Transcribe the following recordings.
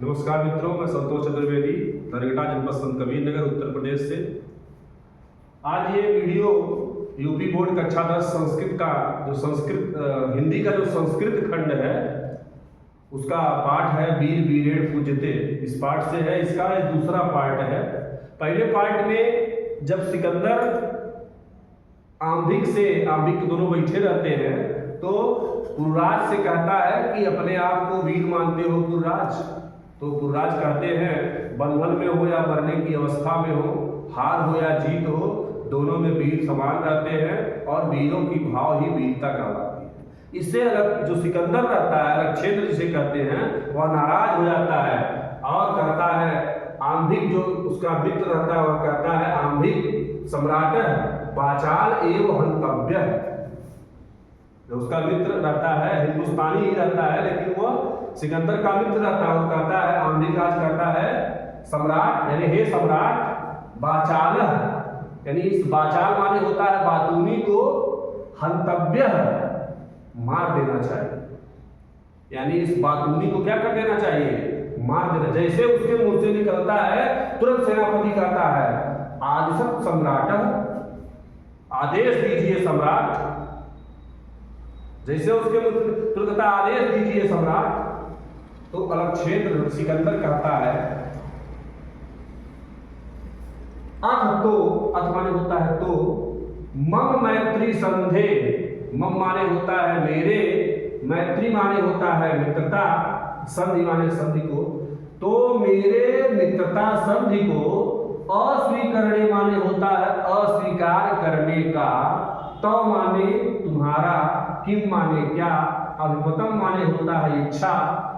नमस्कार मित्रों, मैं संतोष चतुर्वेदी, नरगटा जनपद संत कबीर नगर, उत्तर प्रदेश से। आज ये वीडियो यूपी बोर्ड कक्षा 10 संस्कृत का हिंदी का जो संस्कृत खंड है उसका पाठ है वीर वीरेण पूज्यते। इस पाठ से है, इसका दूसरा पार्ट है। पहले पार्ट में जब सिकंदर आंभिक दोनों बैठे रहते हैं तो पुरराज से कहता है कि अपने आप को वीर मानते हो पुरराज। तो पुरराज कहते हैं बंधन में हो या मरने की अवस्था में हो, हार हो या जीत हो, दोनों में वीर समान रहते हैं और वीरों की भाव ही वीरता कहलाती है। इससे अलग जो सिकंदर रहता है, अलक्षेत्र जिसे कहते हैं, वह नाराज हो जाता है और कहता है आंभिक जो उसका मित्र रहता है वह कहता है आंभिक सम्राट वाचाल एवं हंतव्य। जो उसका मित्र रहता है हिंदुस्तानी ही रहता है, लेकिन वह सिकंदर का मित्र रहता है। वो कहता है आंभिक राज कहता है सम्राट यानी हे सम्राट वाचाल, यानी इस वाचाल माने होता है बातूनी को, हंतव्य मार देना चाहिए। यानी इस बातूनी को क्या कर देना चाहिए? मार देना। जैसे उसके मुंह से निकलता है तुरंत सेनापति कहता है आदिशत सम्राट, आदेश दीजिए सम्राट। जैसे उसके मुंह से तुरंत आदेश दीजिए सम्राट। तो अलक्षेत्र सिकंदर कहता है अथ माने होता है तो, मम मैत्री संधे, मम माने होता है मेरे, मैत्री माने होता है मित्रता, संधि माने संधि को। तो मेरे मित्रता संधि को अस्वीकरणे माने होता है अस्वीकार करने का, तो माने तुम्हारा, किम माने क्या, अभिमतम माने होता है इच्छा,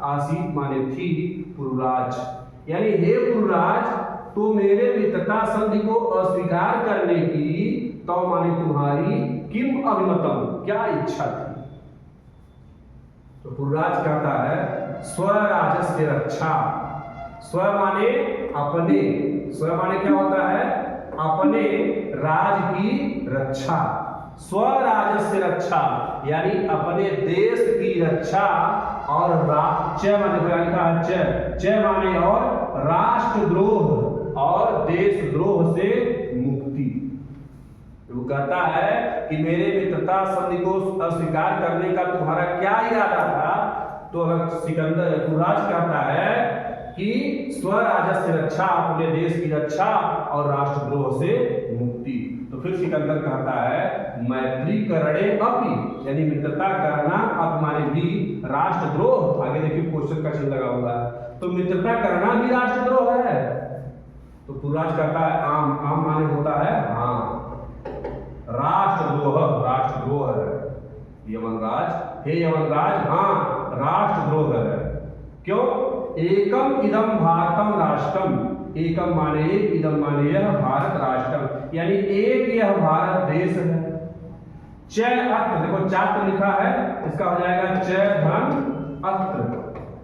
आसीत माने थी, पुरराज। यानी हे पुरराज, तो मेरे मित्रता संधि को अस्वीकार करने की, तो माने तुम्हारी, किम अभिमतम क्या इच्छा थी। तो पुरराज कहता है स्वराजस्य रक्षा। स्व माने अपने, स्व माने क्या होता है? अपने राज की रक्षा। स्वराजस्य रक्षा यानी अपने देश की रक्षा, और च माने और राष्ट्रद्रोह और देशद्रोह से मुक्ति। वो कहता है कि मेरे मित्रता संधि को अस्वीकार करने का तुम्हारा क्या इरादा था? तो सिकंदर पुरराज कहता है कि स्वराजस्य रक्षा, अपने देश की रक्षा और राष्ट्रद्रोह से मुक्ति। तो फिर सिकंदर कहता है मैत्री करणे अपि, यानी मित्रता करना, अप माने भी, राष्ट्रद्रोह, आगे देखिए क्वेश्चन का चिन्ह लगा हुआ है, तो मित्रता करना भी राष्ट्रद्रोह है। तो पुरराज कहता है आम माने होता है हाँ, राष्ट्रद्रोह है यमनराज, हे यमनराज, हाँ राष्ट्रद्रोह है। क्यों? एकम इदम भारतम राष्ट्रम, एकम माने एक, इदम माने यह, भारत राष्ट्रम यानी एक यह भारत देश है। च अत्र, देखो चात्र लिखा है, इसका हो जाएगा च धन अत्र।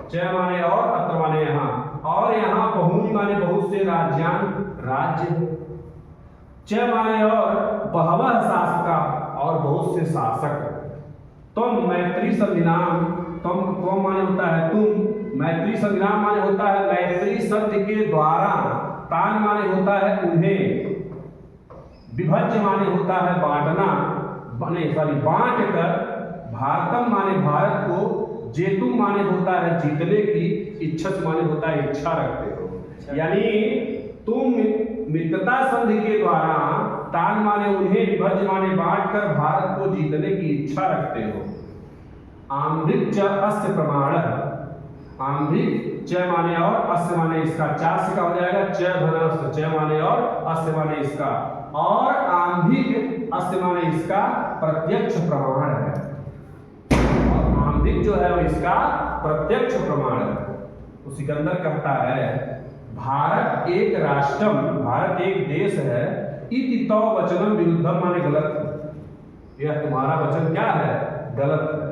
च माने और, अत्र माने यहाँ, और यहाँ बहुनी माने बहुत से, राज्यान राज्य। च माने और, बहवः शासका और बहुत से शासक। तुम मैत्री संधिनाम, तुम माने होता है तुम, मैत्री संधिनाम माने होता है मैत्री संधि के द्वारा, तान माने होता है उन्हें, विभज्य माने होता है बांटना, बांट कर, भारतम माने भारत को, जेतु माने होता है जीतने की, इच्छत माने होता है इच्छा रखते हो। यानी तुम मित्रता संधि के द्वारा, तान माने उन्हें, विभज्य माने बांट कर भारत को जीतने की इच्छा रखते हो। आंभिक च अस्य प्रमाण, आंभिक च माने और, अस्य माने इसका, चास्य का हो जाएगा च धनस्य, च माने और, अस्य माने इसका, और आंभिक अस्य माने इसका प्रत्यक्ष प्रमाण है। और आंभिक जो है वो इसका प्रत्यक्ष प्रमाण है। तो सिकंदर कहता है भारत एक राष्ट्रम, भारत एक देश है, इति तो वचनम विरुद्धम माने गलत, यह तुम्हारा वचन क्या है? गलत है।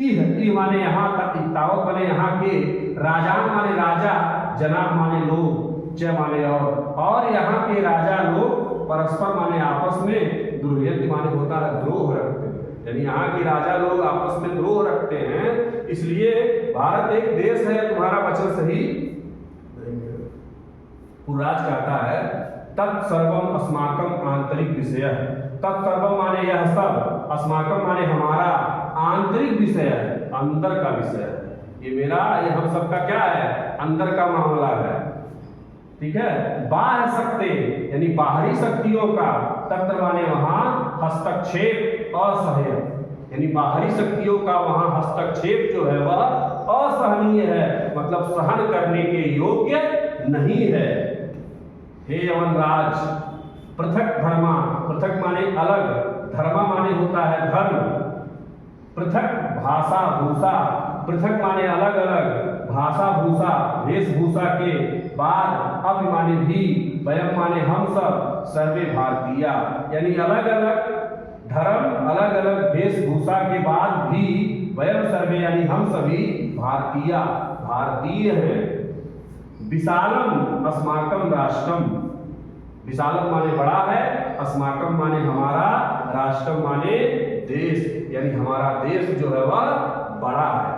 इह माने यहाँ तक, इत्तावत माने यहाँ के, राजान माने राजा, जनाह माने लोग, च माने और यहाँ के राजा लोग परस्पर माने आपस में, द्रोहयति माने होता है द्रोह रखते हैं। यानी यहाँ के राजा लोग आपस में द्रोह रखते हैं, इसलिए भारत एक देश है। तुम्हारा वचन सही। पुराज कहता है तत्सर्वम अस्माकम आंतरिक विषय। तत्सर्वम माने यह सब, अस्माकम माने हमारा, आंतरिक विषय है, अंदर का विषय है। ये मेरा, ये हम सबका क्या है, अंदर का मामला है। ठीक है। बाह्य शक्ति यानी बाहरी शक्तियों का, तंत्र माने वहां हस्तक्षेप असह्य, यानी बाहरी शक्तियों का वहां हस्तक्षेप जो है वह असहनीय है, मतलब सहन करने के योग्य नहीं है। हे यवनराज, पृथक धर्मा, पृथक माने अलग, धर्मा माने होता है धर्म, पृथक भाषा भूषा, पृथक माने अलग अलग, भाषा भूषा वेशभूषा के बाद, अपि माने भी, वयम माने हम सब, सर्वे भारतीय यानी अलग अलग धर्म अलग अलग वेशभूषा के बाद भी, वयम सर्वे यानी हम सभी, भारतीय भारतीय हैं। विशालम अस्माकम राष्ट्रम, विशालम माने बड़ा है, अस्माकम माने हमारा, राष्ट्रम माने देश, यानी हमारा देश जो है वह बड़ा है।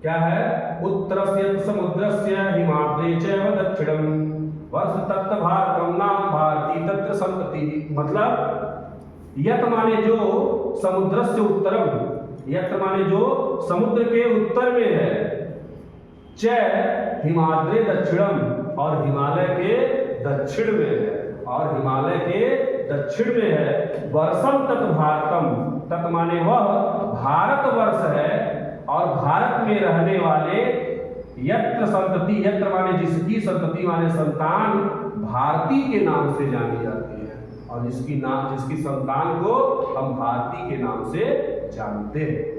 क्या है? उत्तरस्य समुद्रस्य हिमाद्रे चैव दक्षिणम वर्ष तत्त भारतम नाम भारती तत्र संतति। मतलब यत माने जो समुद्रस्य उत्तरम, यत माने जो समुद्र के उत्तर में है, च हिमाद्रे दक्षिणम और हिमालय के दक्षिण में है, और हिमालय के दक्षिण में है। वर्षम तत् भारतम, तत् माने वह भारतवर्ष है, और भारत में रहने वाले यत्र संतति, यत्र माने जिसकी, संतति माने संतान, भारती के नाम से जानी जाती है, और जिसकी संतान को हम भारती के नाम से जानते हैं।